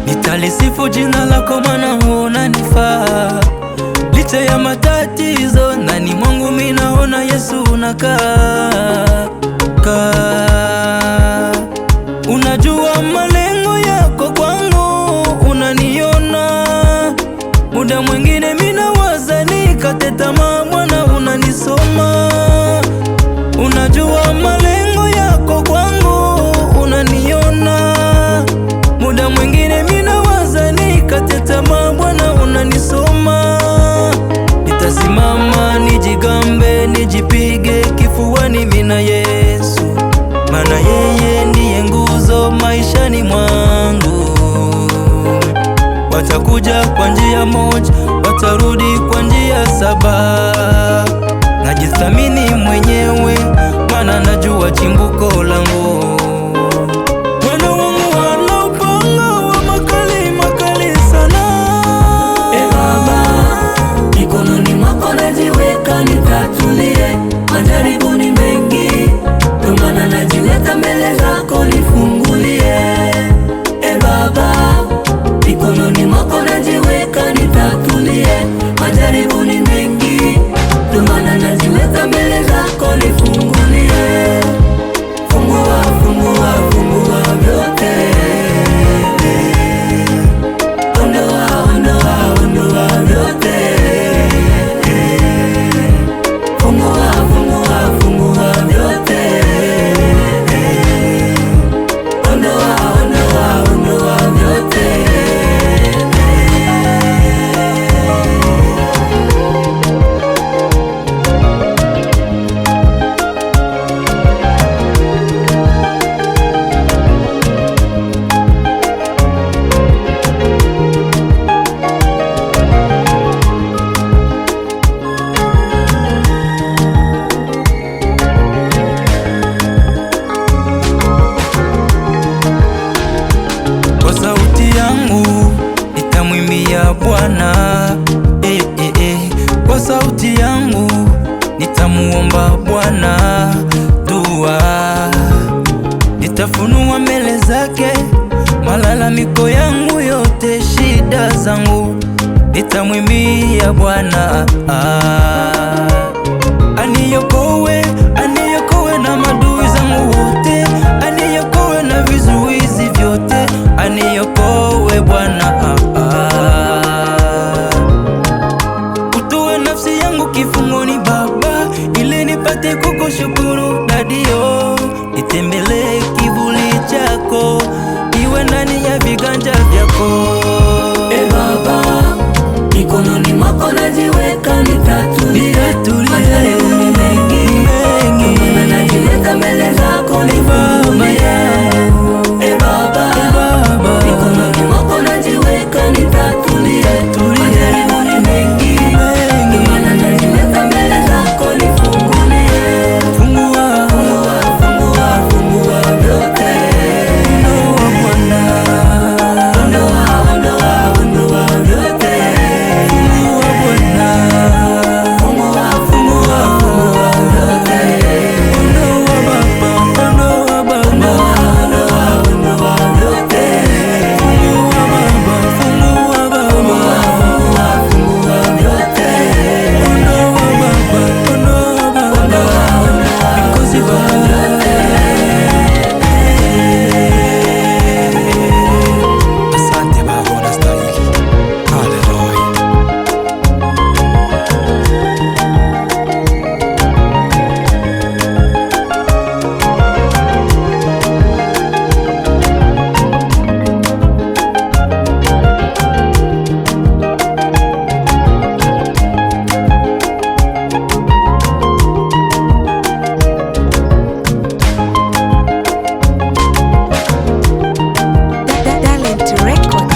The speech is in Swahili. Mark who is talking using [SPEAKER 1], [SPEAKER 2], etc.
[SPEAKER 1] Nitalisifu jina lako maana unanifaa, licha ya matatizo ndani mwangu mimi naona Yesu unakaa. Unajua malengo yako kwangu, unaniona. Muda mwingine mimi nawaza nikate tamaa, Bwana unanisoma. Unajua malengo yako kwangu, unaniona. Muda mwingine mimi nawaza nikate tamaa, Bwana unanisoma. Nitasimama nijigambe, nijipige kifuani mimi na Yesu, maana yeye ndiye nguzo maishani mwangu. Watakuja kwa njia moja, watarudi kwa njia saba. Najithamini mwenyewe, maana najua chimbuko langu.
[SPEAKER 2] Nitatulie, majaribu ni mengi, ndio maana najiweka mbele zako nifungulie. Baba, mikononi mwako najiweka, nitatulie, majaribu ni mengi, ndio maana najiweka mbele zako nifungulie. Fungua, fungua, fungua vyote. Ondoa, ondoa, ondoa vyote. Fungua, fungua, fungua vyote. Ondoa, ondoa, ondoa vyote.
[SPEAKER 1] Bwana, kwa sauti yangu nitamuomba Bwana dua. Nitafunua mbele zake malalamiko yangu yote, shida zangu nitamwimbia Bwana. Aniokoe, aniokoe na madui zangu wote, aniokoe na vizuizi vyote, aniokoe Bwana. Kifungoni Baba, ili nipate kukushukuru Dadio. Nitembelee kivuli chako, iwe ndani ya viganja vyako.
[SPEAKER 2] Baba, mikononi mwako najiweka, nitatulie, majaribu ni mengi, ndio maana najiweka mbele zako nifungulie. Baba, mikononi mwako najiweka, nitatulie, majaribu ni mengi,
[SPEAKER 3] Talent Records.